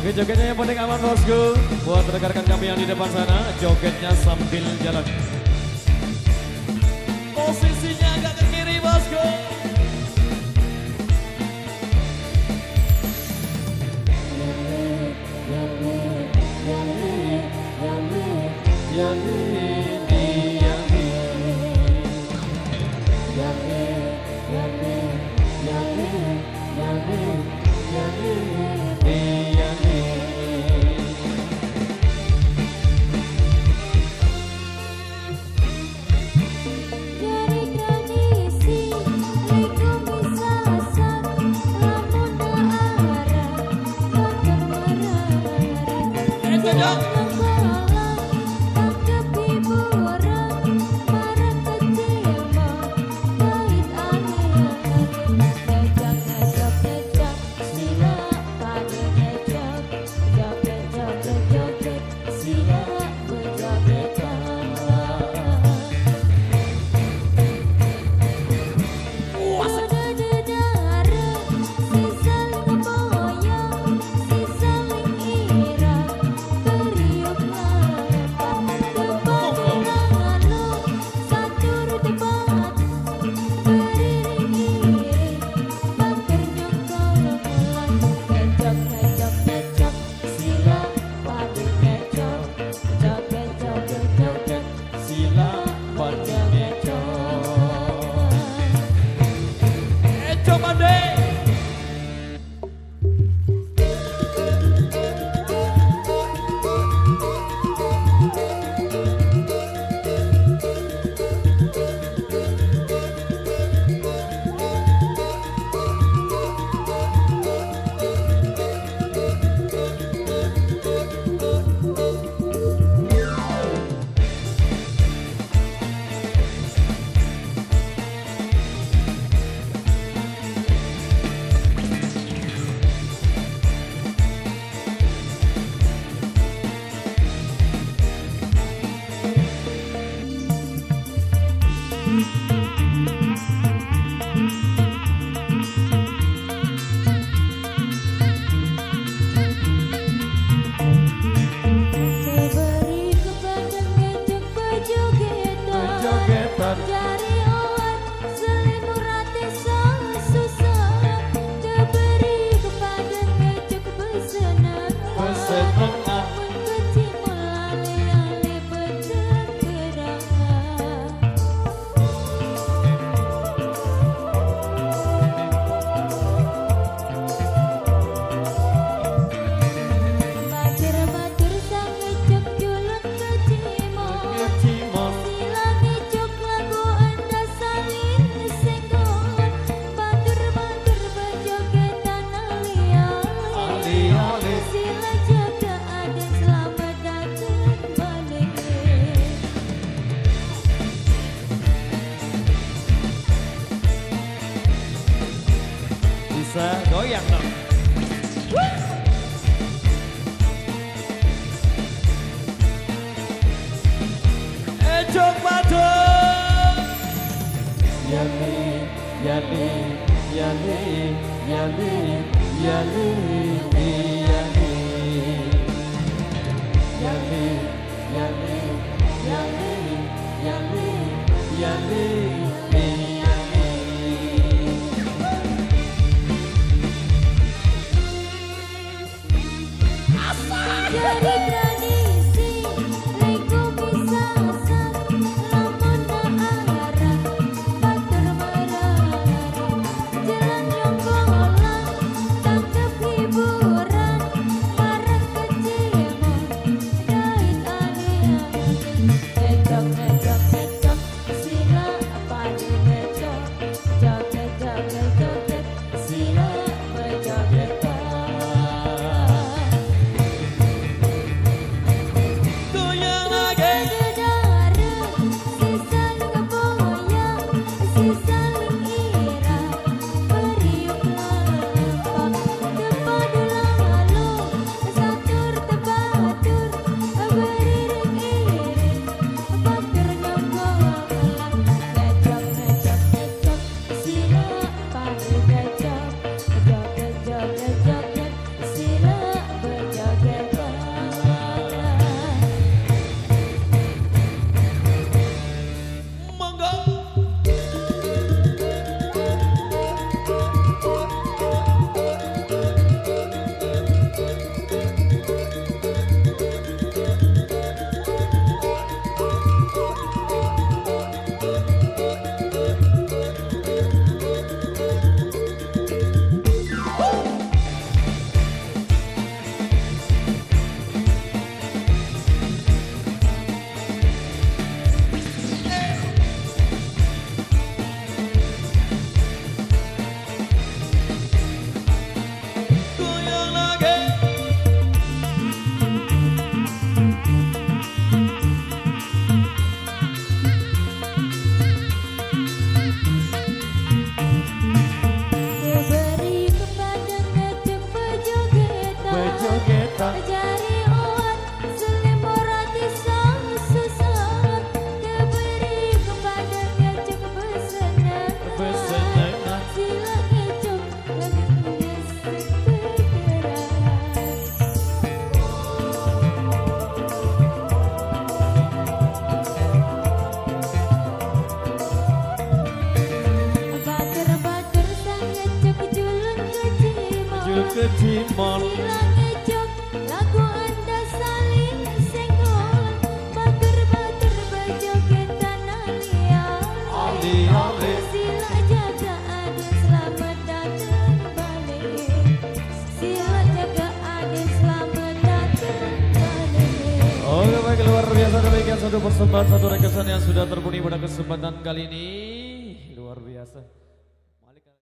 Oke, jogetnya yang penting aman bosku. Buat rekan-rekan kami yang di depan sana, jogetnya sambil jalan. Posisinya agak ke kiri bosku. Bisa goyang dong. Ejok Madu. Yani, yani, yani, yani, yani, yani, yani, yani, yani, yani, yani. Jadi tradisi, rego bisa sak, lamun arah, batur marah, jalan yang kolang, tangkep hiburan. Timon. Sila ngejok lagu anda saling senggol. Batur-batur berjoget tanah liat. Ali-ali. Sila jaga adil selamat datang balik. Sila jaga adil selamat datang balik. Oke baik, luar biasa demikian satu persembahan satu rekesan yang sudah terbunyi pada kesempatan kali ini. Luar biasa.